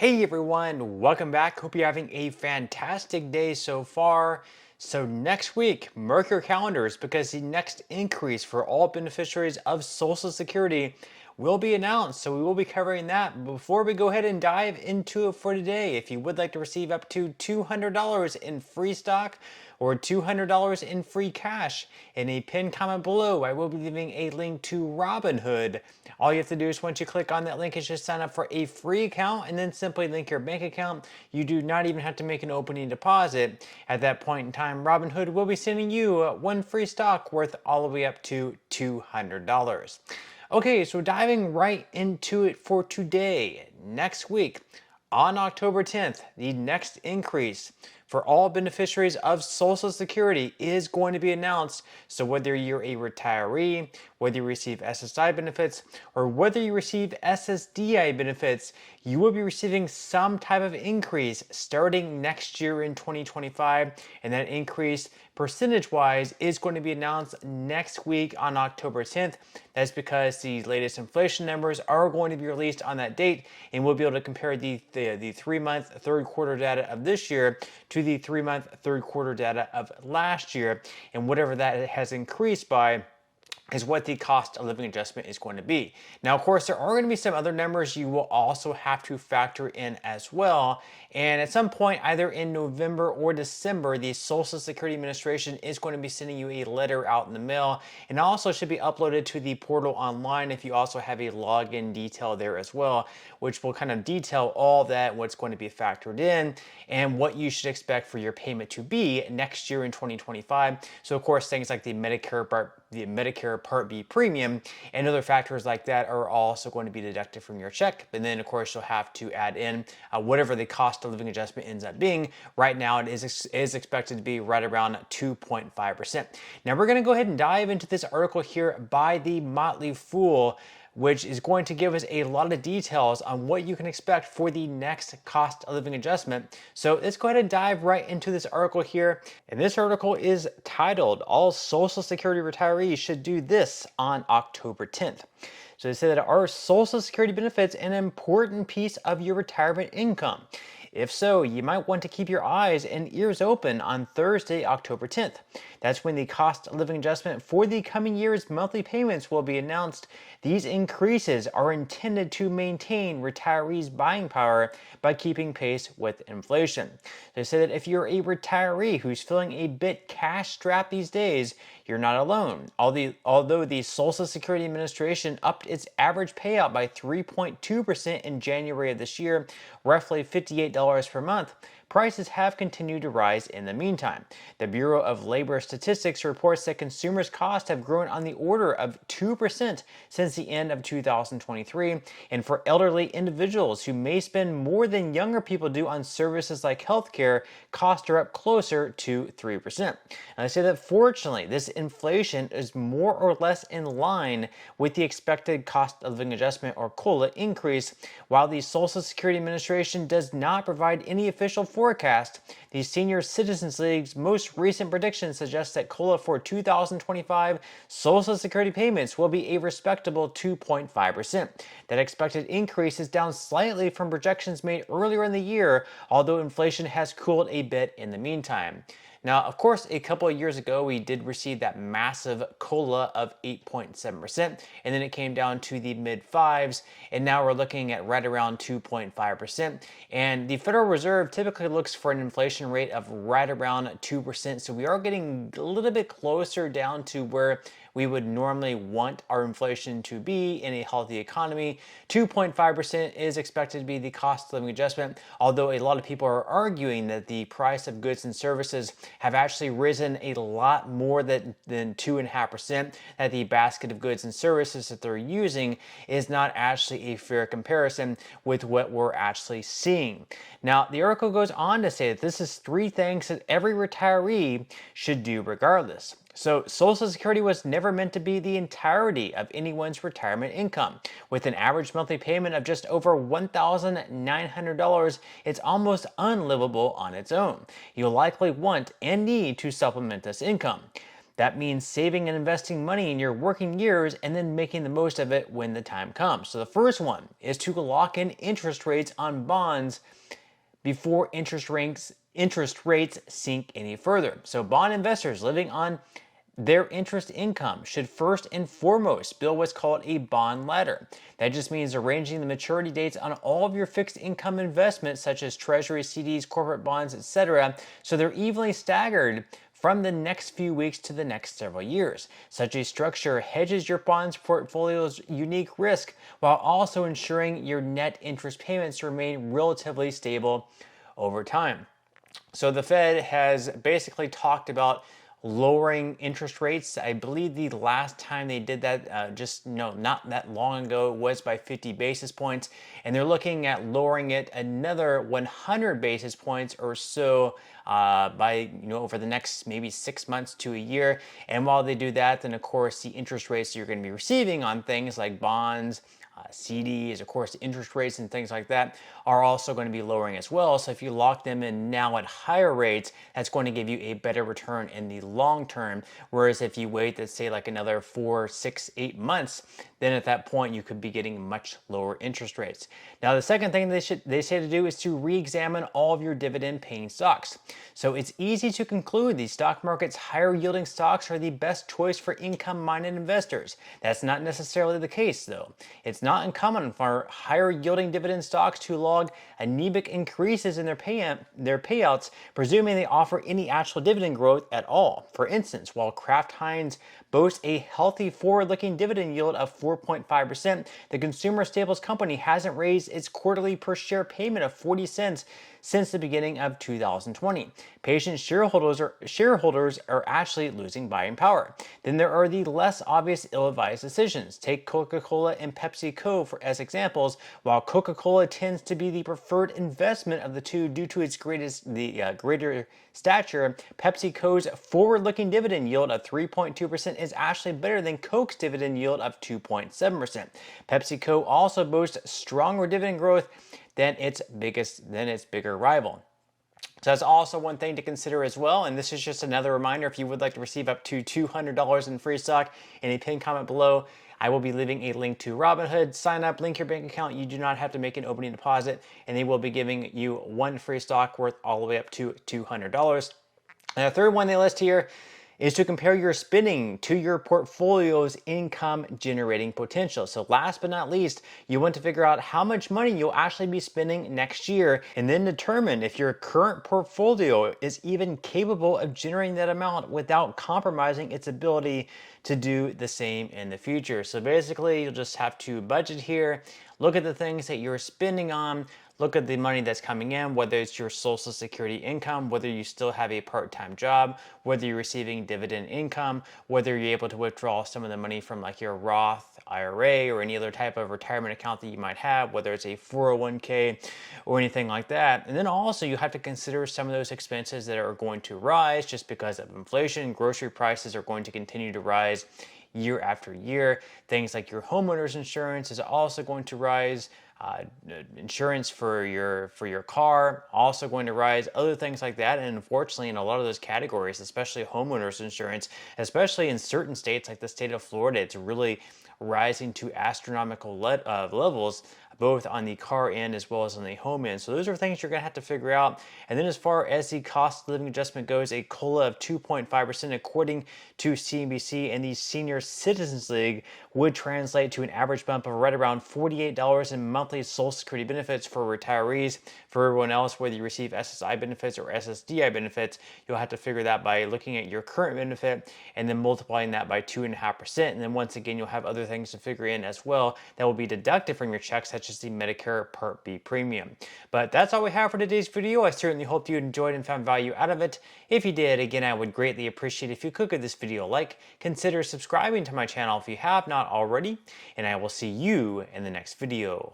Hey everyone, welcome back. Hope you're having a fantastic day so far. So next week, mark your calendars because the next increase for all beneficiaries of Social Security will be announced. So we will be covering that. Before we go ahead and dive into it for today, if you would like to receive up to $200 in free stock or $200 in free cash, in a pinned comment below, I will be leaving a link to Robinhood. All you have to do is once you click on that link is just sign up for a free account and then simply link your bank account. You do not even have to make an opening deposit. At that point in time, Robinhood will be sending you one free stock worth all the way up to $200. Okay, so diving right into it for today. Next week, on October 10th, the next increase for all beneficiaries of Social Security is going to be announced. So whether you're a retiree, whether you receive SSI benefits, or whether you receive SSDI benefits, you will be receiving some type of increase starting next year in 2025. And that increase percentage-wise is going to be announced next week on October 10th. That's because the latest inflation numbers are going to be released on that date, and we'll be able to compare the 3-month third quarter data of this year to the 3-month third quarter data of last year, and whatever that has increased by is what the cost of living adjustment is going to be. Now, of course, there are going to be some other numbers you will also have to factor in as well. And at some point, either in November or December, the Social Security Administration is going to be sending you a letter out in the mail, and also should be uploaded to the portal online if you also have a login detail there as well, which will kind of detail all that, what's going to be factored in, and what you should expect for your payment to be next year in 2025. So, of course, things like the Medicare Part B premium and other factors like that are also going to be deducted from your check. And then, of course, you'll have to add in whatever the cost of living adjustment ends up being. Right now, it is expected to be right around 2.5%. Now, we're going to go ahead and dive into this article here by the Motley Fool, which is going to give us a lot of details on what you can expect for the next cost of living adjustment. So let's go ahead and dive right into this article here. And this article is titled, "All Social Security Retirees Should Do This on October 10th. So they say that are Social Security benefits an important piece of your retirement income? If so, you might want to keep your eyes and ears open on Thursday, October 10th. That's when the cost of living adjustment for the coming year's monthly payments will be announced. These increases are intended to maintain retirees' buying power by keeping pace with inflation. They say that if you're a retiree who's feeling a bit cash-strapped these days, you're not alone. Although the Social Security Administration upped its average payout by 3.2% in January of this year, roughly $58 per month, prices have continued to rise in the meantime. The Bureau of Labor Statistics reports that consumers' costs have grown on the order of 2% since the end of 2023, and for elderly individuals who may spend more than younger people do on services like healthcare, costs are up closer to 3%. And I say that fortunately, this inflation is more or less in line with the expected cost of living adjustment or COLA increase. While the Social Security Administration does not provide any official forecast, the Senior Citizens League's most recent prediction suggests that COLA for 2025 Social Security payments will be a respectable 2.5%. That expected increase is down slightly from projections made earlier in the year, although inflation has cooled a bit in the meantime. Now, of course, a couple of years ago, we did receive that massive COLA of 8.7%, and then it came down to the mid-5s, and now we're looking at right around 2.5%. And the Federal Reserve typically looks for an inflation rate of right around 2%, so we are getting a little bit closer down to where we would normally want our inflation to be in a healthy economy. 2.5% is expected to be the cost of living adjustment, although a lot of people are arguing that the price of goods and services have actually risen a lot more than 2.5%, that the basket of goods and services that they're using is not actually a fair comparison with what we're actually seeing. Now, the article goes on to say that this is 3 things that every retiree should do regardless. So, Social Security was never meant to be the entirety of anyone's retirement income. With an average monthly payment of just over $1,900, it's almost unlivable on its own. You'll likely want and need to supplement this income. That means saving and investing money in your working years and then making the most of it when the time comes. So the first one is to lock in interest rates on bonds before interest rates sink any further. So bond investors living on their interest income should first and foremost build what's called a bond ladder. That just means arranging the maturity dates on all of your fixed income investments such as treasuries, CDs, corporate bonds, etc. so they're evenly staggered from the next few weeks to the next several years. Such a structure hedges your bonds portfolio's unique risk while also ensuring your net interest payments remain relatively stable over time. So the Fed has basically talked about lowering interest rates. I believe the last time they did that, not that long ago, was by 50 basis points, and they're looking at lowering it another 100 basis points or so by over the next maybe 6 months to a year. And while they do that, then of course the interest rates you're going to be receiving on things like bonds, CDs, of course, interest rates and things like that are also going to be lowering as well. So if you lock them in now at higher rates, that's going to give you a better return in the long term. Whereas if you wait, let's say like another 4, 6, 8 months, then at that point you could be getting much lower interest rates. Now, the second thing they say to do is to re-examine all of your dividend-paying stocks. So it's easy to conclude the stock market's higher-yielding stocks are the best choice for income-minded investors. That's not necessarily the case, though. It's not uncommon for higher-yielding dividend stocks to log anemic increases in their payouts, presuming they offer any actual dividend growth at all. For instance, while Kraft Heinz boasts a healthy forward-looking dividend yield of 4.5%, the consumer staples company hasn't raised its quarterly per share payment of 40 cents since the beginning of 2020. Patient shareholders are actually losing buying power. Then there are the less obvious ill-advised decisions. Take Coca-Cola and PepsiCo as examples. While Coca-Cola tends to be the preferred investment of the two due to its greater stature, PepsiCo's forward-looking dividend yield of 3.2% is actually better than Coke's dividend yield of 2.7%. PepsiCo also boasts stronger dividend growth than its bigger rival. So that's also one thing to consider as well. And this is just another reminder, if you would like to receive up to $200 in free stock, in a pinned comment below, I will be leaving a link to Robinhood. Sign up, link your bank account. You do not have to make an opening deposit, and they will be giving you one free stock worth all the way up to $200. And the third one they list here is to compare your spending to your portfolio's income generating potential. So last but not least, you want to figure out how much money you'll actually be spending next year and then determine if your current portfolio is even capable of generating that amount without compromising its ability to do the same in the future. So basically, you'll just have to budget here, look at the things that you're spending on, look at the money that's coming in, whether it's your Social Security income, whether you still have a part-time job, whether you're receiving dividend income, whether you're able to withdraw some of the money from like your Roth IRA or any other type of retirement account that you might have, whether it's a 401k or anything like that. And then also you have to consider some of those expenses that are going to rise just because of inflation. Grocery prices are going to continue to rise year after year. Things like your homeowner's insurance is also going to rise. Insurance for your car also going to rise, other things like that. And unfortunately, in a lot of those categories, especially homeowners insurance, especially in certain states like the state of Florida, it's really rising to astronomical levels, both on the car end as well as on the home end. So those are things you're going to have to figure out. And then as far as the cost of living adjustment goes, a COLA of 2.5% according to CNBC and the Senior Citizens League would translate to an average bump of right around $48 in monthly Social Security benefits for retirees. For everyone else, whether you receive SSI benefits or SSDI benefits, you'll have to figure that by looking at your current benefit and then multiplying that by 2.5%. And then once again, you'll have other things to figure in as well that will be deducted from your check, such as the Medicare Part B premium. But that's all we have for today's video. I certainly hope you enjoyed and found value out of it. If you did, again, I would greatly appreciate if you could give this video a like, consider subscribing to my channel if you have not already, and I will see you in the next video.